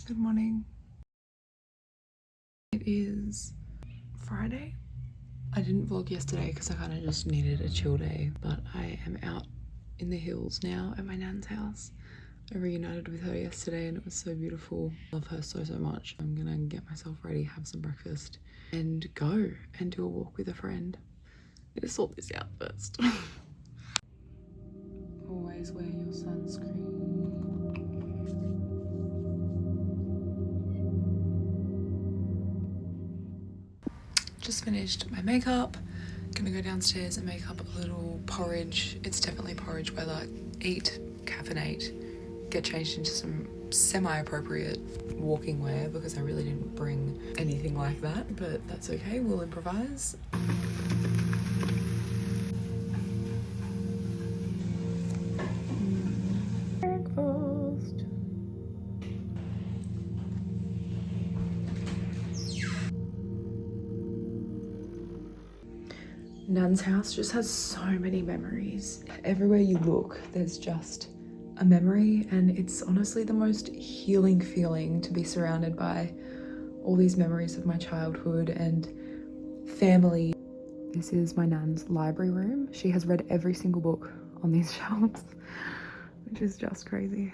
Good morning. It is Friday. I didn't vlog yesterday because I kind of just needed a chill day, but I am out in the hills now at my nan's house. I reunited with her yesterday and it was so beautiful. Love her so much. I'm gonna get myself ready, have some breakfast, and go and do a walk with a friend. I'm gonna sort this out first. Always wear your sunscreen. Just finished my makeup. Gonna go downstairs and make up a little porridge. It's definitely porridge weather. Eat, caffeinate, get changed into some semi-appropriate walking wear because I really didn't bring anything like that, but that's okay, we'll improvise. Breakfast. Nan's house just has so many memories. Everywhere you look, there's just a memory, and it's honestly the most healing feeling to be surrounded by all these memories of my childhood and family. This is my nan's library room. She has read every single book on these shelves, which is just crazy.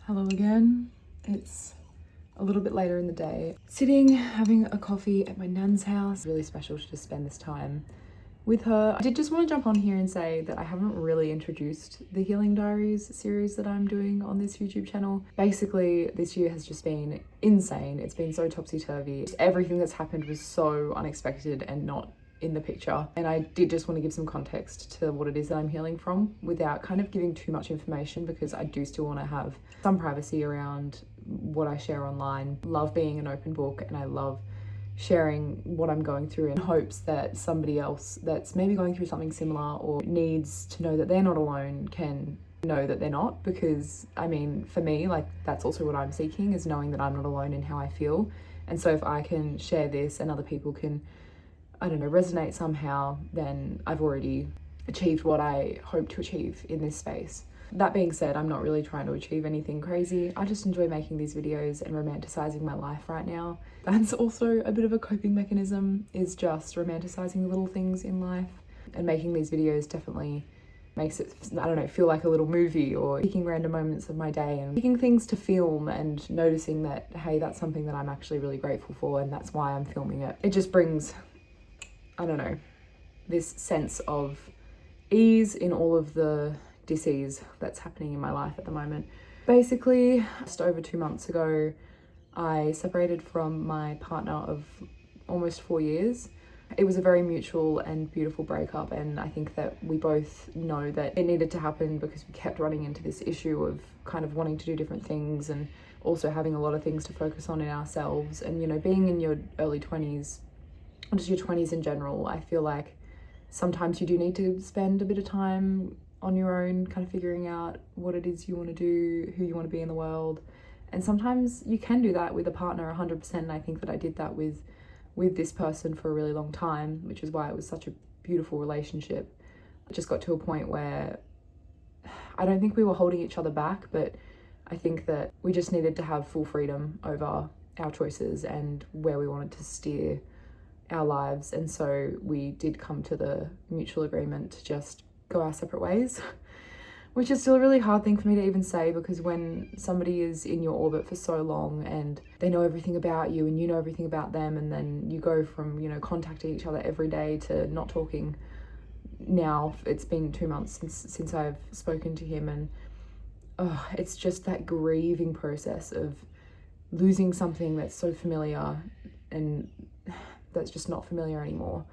Hello again. It's a little bit later in the day. Sitting, having a coffee at my nan's house. Really special to just spend this time with her. I did just want to jump on here and say that I haven't really introduced the Healing Diaries series that I'm doing on this YouTube channel. Basically, this year has just been insane. It's been so topsy-turvy. Everything that's happened was so unexpected and not in the picture. And I did just want to give some context to what it is that I'm healing from without kind of giving too much information, because I do still want to have some privacy around what I share online. Love being an open book, and I love sharing what I'm going through in hopes that somebody else that's maybe going through something similar or needs to know that they're not alone can know that they're not. Because I mean, for me, like, that's also what I'm seeking, is knowing that I'm not alone in how I feel. And so if I can share this and other people can, I don't know, resonate somehow, then I've already achieved what I hope to achieve in this space. That being said, I'm not really trying to achieve anything crazy. I just enjoy making these videos and romanticizing my life right now. That's also a bit of a coping mechanism, is just romanticizing the little things in life. And making these videos definitely makes it, I don't know, feel like a little movie, or picking random moments of my day and picking things to film and noticing that, hey, that's something that I'm actually really grateful for and that's why I'm filming it. It just brings, I don't know, this sense of ease in all of the dis-ease that's happening in my life at the moment. Basically, just over 2 months ago, I separated from my partner of almost 4 years. It was a very mutual and beautiful breakup, and I think that we both know that it needed to happen because we kept running into this issue of kind of wanting to do different things and also having a lot of things to focus on in ourselves. And, you know, being in your early 20s, or just your 20s in general, I feel like sometimes you do need to spend a bit of time on your own, kind of figuring out what it is you want to do, who you want to be in the world. And sometimes you can do that with a partner 100%. And I think that I did that with this person for a really long time, which is why it was such a beautiful relationship. It just got to a point where I don't think we were holding each other back, but I think that we just needed to have full freedom over our choices and where we wanted to steer our lives. And so we did come to the mutual agreement to just go our separate ways, which is still a really hard thing for me to even say, because when somebody is in your orbit for so long and they know everything about you and you know everything about them, and then you go from, you know, contacting each other every day to not talking. Now it's been 2 months since I've spoken to him, and it's just that grieving process of losing something that's so familiar and that's just not familiar anymore.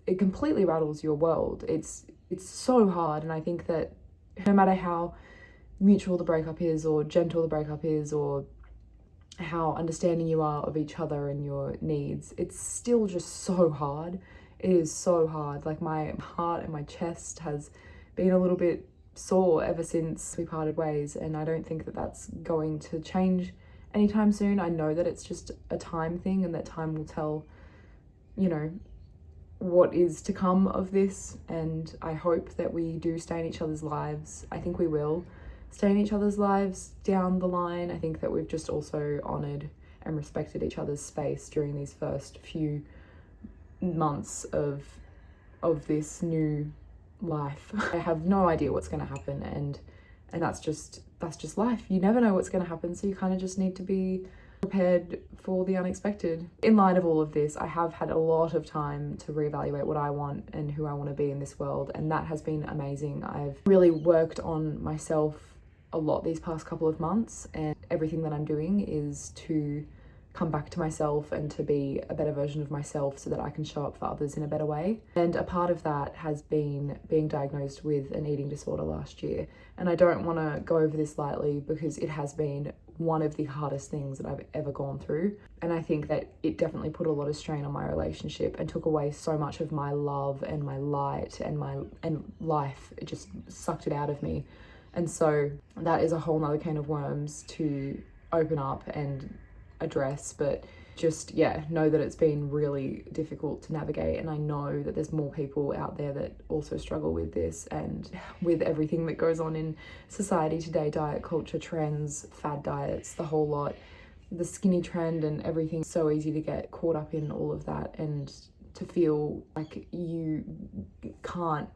It completely rattles your world. It's so hard, and I think that no matter how mutual the breakup is, or gentle the breakup is, or how understanding you are of each other and your needs, it's still just so hard. It is so hard. Like, my heart and my chest has been a little bit sore ever since we parted ways, and I don't think that that's going to change anytime soon. I know that it's just a time thing, and that time will tell, you know, what is to come of this. And I hope that we do stay in each other's lives. I think we will, stay in each other's lives down the line. I think that we've just also honoured and respected each other's space during these first few months of this new life. I have no idea what's going to happen, and that's just life. You never know what's going to happen, so you kind of just need to be prepared for the unexpected. In light of all of this, I have had a lot of time to reevaluate what I want and who I want to be in this world, and that has been amazing. I've really worked on myself a lot these past couple of months, and everything that I'm doing is to come back to myself and to be a better version of myself so that I can show up for others in a better way. And a part of that has been being diagnosed with an eating disorder last year. And I don't want to go over this lightly because it has been one of the hardest things that I've ever gone through. And I think that it definitely put a lot of strain on my relationship and took away so much of my love and my light and life. It just sucked it out of me. And so that is a whole nother can of worms to open up and address, but just know that it's been really difficult to navigate, and I know that there's more people out there that also struggle with this and with everything that goes on in society today, diet culture, trends, fad diets, the whole lot, the skinny trend and everything. It's so easy to get caught up in all of that and to feel like you can't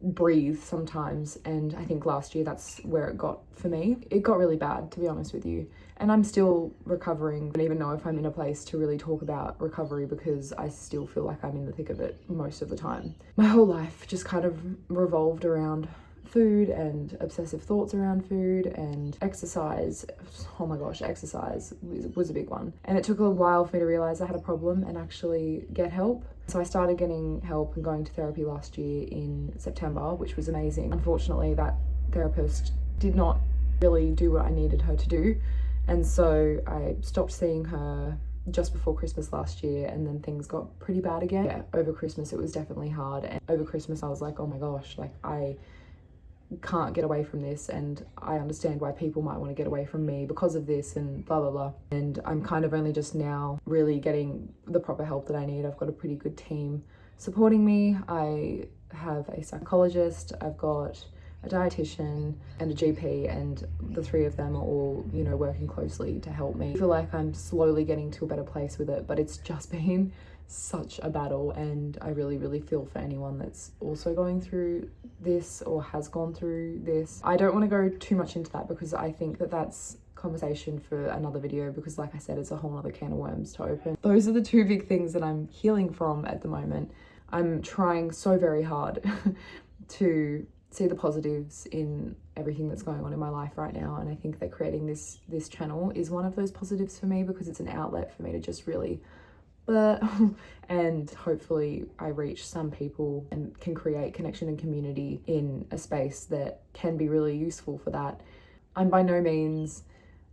breathe sometimes. And I think last year that's where it got for me. It got really bad, to be honest with you, and I'm still recovering. I don't even know if I'm in a place to really talk about recovery because I still feel like I'm in the thick of it most of the time. My whole life just kind of revolved around food and obsessive thoughts around food and exercise. Oh my gosh, exercise was a big one. And it took a while for me to realize I had a problem and actually get help. So I started getting help and going to therapy last year in September, which was amazing. Unfortunately, that therapist did not really do what I needed her to do. And so I stopped seeing her just before Christmas last year, and then things got pretty bad again. Yeah, over Christmas it was definitely hard. And over Christmas I was like, oh my gosh, like I can't get away from this, and I understand why people might want to get away from me because of this and blah blah blah. And I'm kind of only just now really getting the proper help that I need. I've got a pretty good team supporting me. I have a psychologist, I've got a dietitian and a GP, and the three of them are all, you know, working closely to help me. I feel like I'm slowly getting to a better place with it, but it's just been such a battle, and I really feel for anyone that's also going through this or has gone through this. I don't want to go too much into that because I think that that's conversation for another video, because like I said, it's a whole other can of worms to open. Those are the two big things that I'm healing from at the moment. I'm trying so very hard to see the positives in everything that's going on in my life right now, and I think that creating this channel is one of those positives for me because it's an outlet for me to just really and hopefully I reach some people and can create connection and community in a space that can be really useful for that. I'm by no means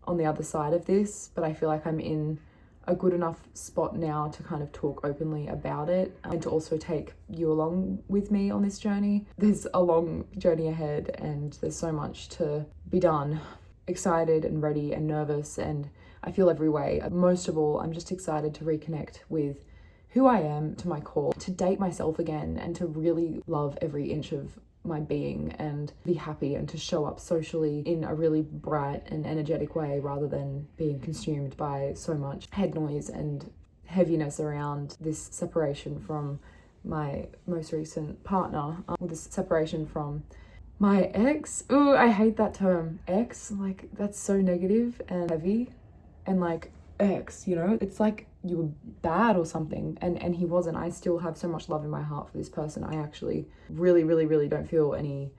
on the other side of this, but I feel like I'm in a good enough spot now to kind of talk openly about it and to also take you along with me on this journey. There's a long journey ahead and there's so much to be done. Excited and ready and nervous, and I feel every way. Most of all, I'm just excited to reconnect with who I am to my core, to date myself again, and to really love every inch of my being and be happy and to show up socially in a really bright and energetic way rather than being consumed by so much head noise and heaviness around this separation from my most recent partner, this separation from my ex. Ooh, I hate that term, ex. Like, that's so negative and heavy. And like, ex, you know, it's like you were bad or something, and he wasn't. I still have so much love in my heart for this person. I actually really don't feel any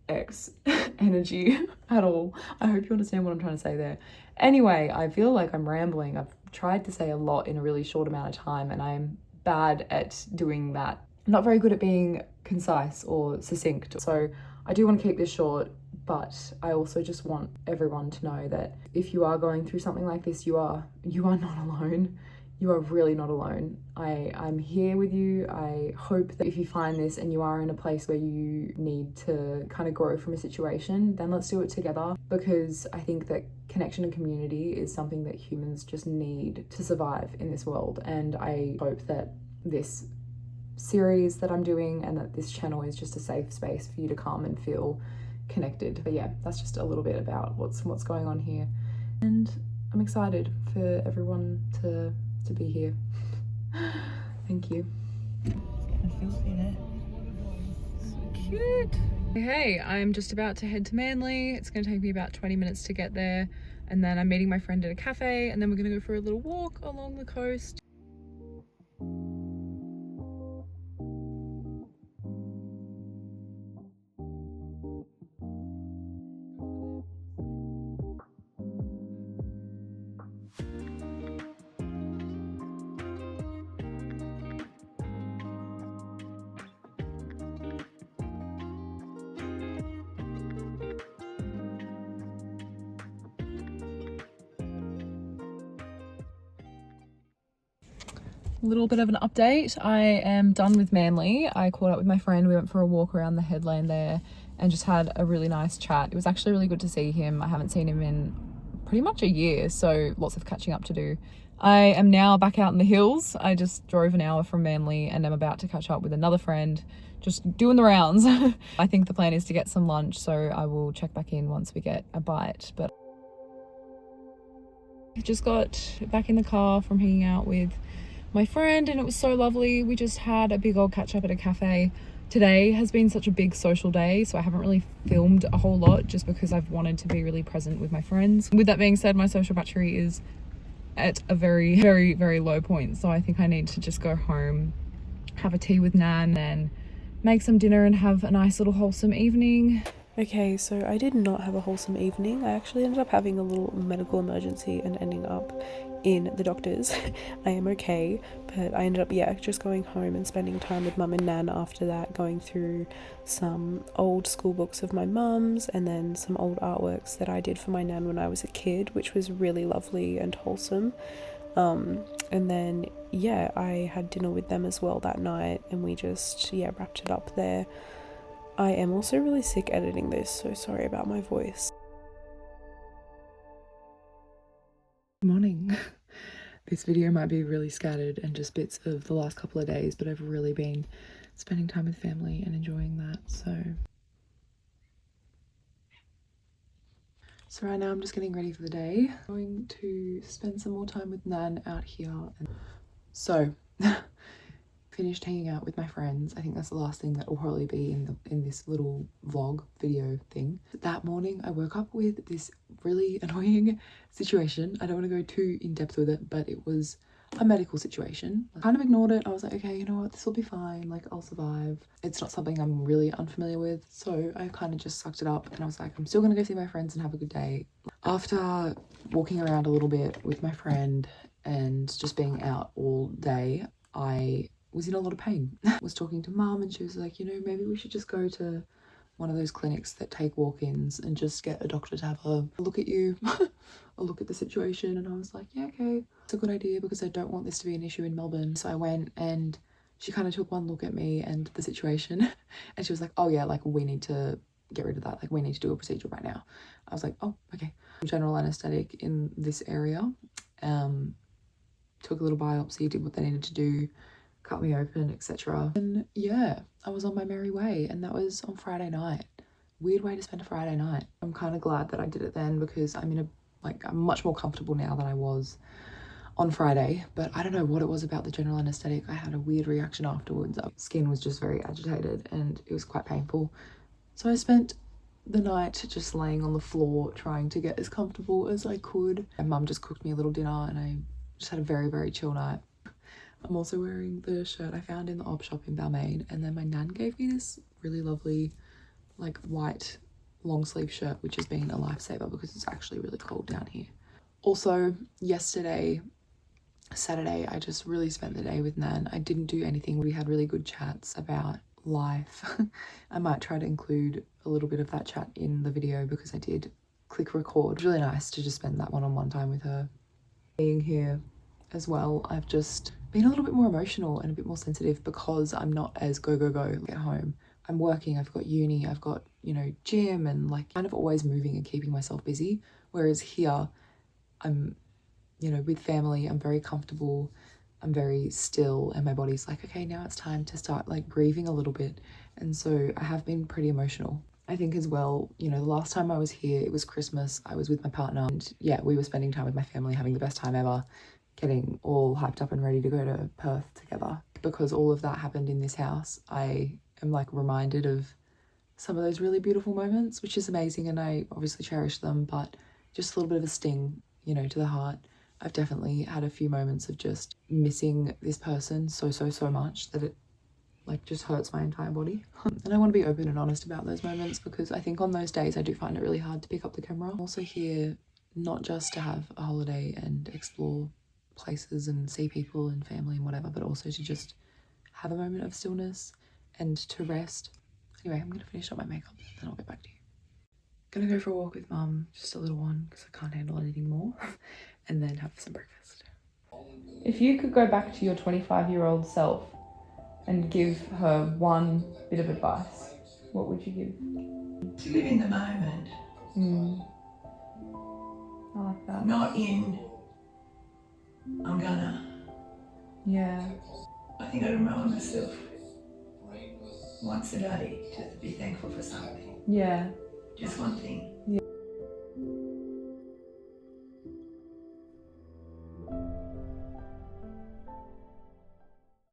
ex energy at all. I hope you understand what I'm trying to say there. Anyway, I feel like I'm rambling. I've tried to say a lot in a really short amount of time, and I'm bad at doing that. I'm not very good at being concise or succinct. So I do want to keep this short, but I also just want everyone to know that if you are going through something like this, you are not alone. You are really not alone. I'm here with you. I hope that if you find this and you are in a place where you need to kind of grow from a situation, then let's do it together, because I think that connection and community is something that humans just need to survive in this world. And I hope that this series that I'm doing and that this channel is just a safe space for you to come and feel connected. But yeah, that's just a little bit about what's going on here, and I'm excited for everyone to be here. Thank you. So cute. Hey, I'm just about to head to Manly. It's going to take me about 20 minutes to get there, and then I'm meeting my friend at a cafe, and then we're going to go for a little walk along the coast. Little bit of an update. I am done with Manly. I caught up with my friend. We went for a walk around the headland there and just had a really nice chat. It was actually really good to see him. I haven't seen him in pretty much a year, so lots of catching up to do. I am now back out in the hills. I just drove an hour from Manly and I'm about to catch up with another friend, just doing the rounds. I think the plan is to get some lunch, so I will check back in once we get a bite. But I just got back in the car from hanging out with my friend and it was so lovely. We just had a big old catch up at a cafe. Today has been such a big social day, so I haven't really filmed a whole lot just because I've wanted to be really present with my friends. With that being said, my social battery is at a very, very, very low point, so I think I need to just go home, have a tea with Nan, and make some dinner and have a nice little wholesome evening. Okay, so I did not have a wholesome evening. I actually ended up having a little medical emergency and ending up in the doctor's. I am okay, but I ended up, just going home and spending time with mum and Nan after that, going through some old school books of my mum's and then some old artworks that I did for my Nan when I was a kid, which was really lovely and wholesome. And then, I had dinner with them as well that night and we just, wrapped it up there. I am also really sick editing this, so sorry about my voice. Good morning. This video might be really scattered and just bits of the last couple of days, but I've really been spending time with family and enjoying that. So right now I'm just getting ready for the day. I'm going to spend some more time with Nan out here. So finished hanging out with my friends. I think that's the last thing that will probably be in this little vlog video thing. That morning I woke up with this really annoying situation. I don't want to go too in depth with it, but it was a medical situation. I kind of ignored it. I was like, okay, you know what, this will be fine, like I'll survive. It's not something I'm really unfamiliar with, so I kind of just sucked it up and I was like, I'm still gonna go see my friends and have a good day. After walking around a little bit with my friend and just being out all day, I was in a lot of pain. I was talking to mum and she was like, you know, maybe we should just go to one of those clinics that take walk-ins and just get a doctor to have a look at you, a look at the situation. And I was like, yeah, okay, it's a good idea because I don't want this to be an issue in Melbourne. So I went and she kind of took one look at me and the situation and she was like, oh yeah, like we need to get rid of that. Like we need to do a procedure right now. I was like, oh, okay. General anesthetic in this area. Took a little biopsy, did what they needed to do, cut me open, etc. And yeah, I was on my merry way, and that was on Friday night. Weird way to spend a Friday night. I'm kind of glad that I did it then because I'm much more comfortable now than I was on Friday, but I don't know what it was about the general anesthetic. I had a weird reaction afterwards. Skin was just very agitated and it was quite painful. So I spent the night just laying on the floor trying to get as comfortable as I could. My mum just cooked me a little dinner and I just had a very, very chill night. I'm also wearing the shirt I found in the op shop in Balmain, and then my nan gave me this really lovely like white long sleeve shirt, which has been a lifesaver because it's actually really cold down here. Also yesterday, Saturday, I just really spent the day with Nan. I didn't do anything. We had really good chats about life. I might try to include a little bit of that chat in the video because I did click record. It was really nice to just spend that one-on-one time with her. Being here as well, I've just been a little bit more emotional and a bit more sensitive because I'm not as go at home. I'm working, I've got uni, I've got, you know, gym and like kind of always moving and keeping myself busy. Whereas here, I'm, you know, with family, I'm very comfortable, I'm very still, and my body's like, okay, now it's time to start like grieving a little bit. And so I have been pretty emotional. I think as well, you know, the last time I was here, it was Christmas. I was with my partner and yeah, we were spending time with my family, having the best time ever, getting all hyped up and ready to go to Perth together. Because all of that happened in this house, I am like reminded of some of those really beautiful moments, which is amazing, and I obviously cherish them, but just a little bit of a sting, you know, to the heart. I've definitely had a few moments of just missing this person so much that it like just hurts my entire body. And I want to be open and honest about those moments because I think on those days I do find it really hard to pick up the camera. I'm also here not just to have a holiday and explore places and see people and family and whatever, but also to just have a moment of stillness and to rest. Anyway, I'm gonna finish up my makeup and then I'll get back to you. Gonna go for a walk with mum, just a little one because I can't handle anything more, and then have some breakfast. If you could go back to your 25-year-old self and give her one bit of advice, what would you give? To live in the moment. I like that. Not in, I'm gonna. Yeah. I think I remind myself once a day to be thankful for something. Yeah. Just one thing. Yeah.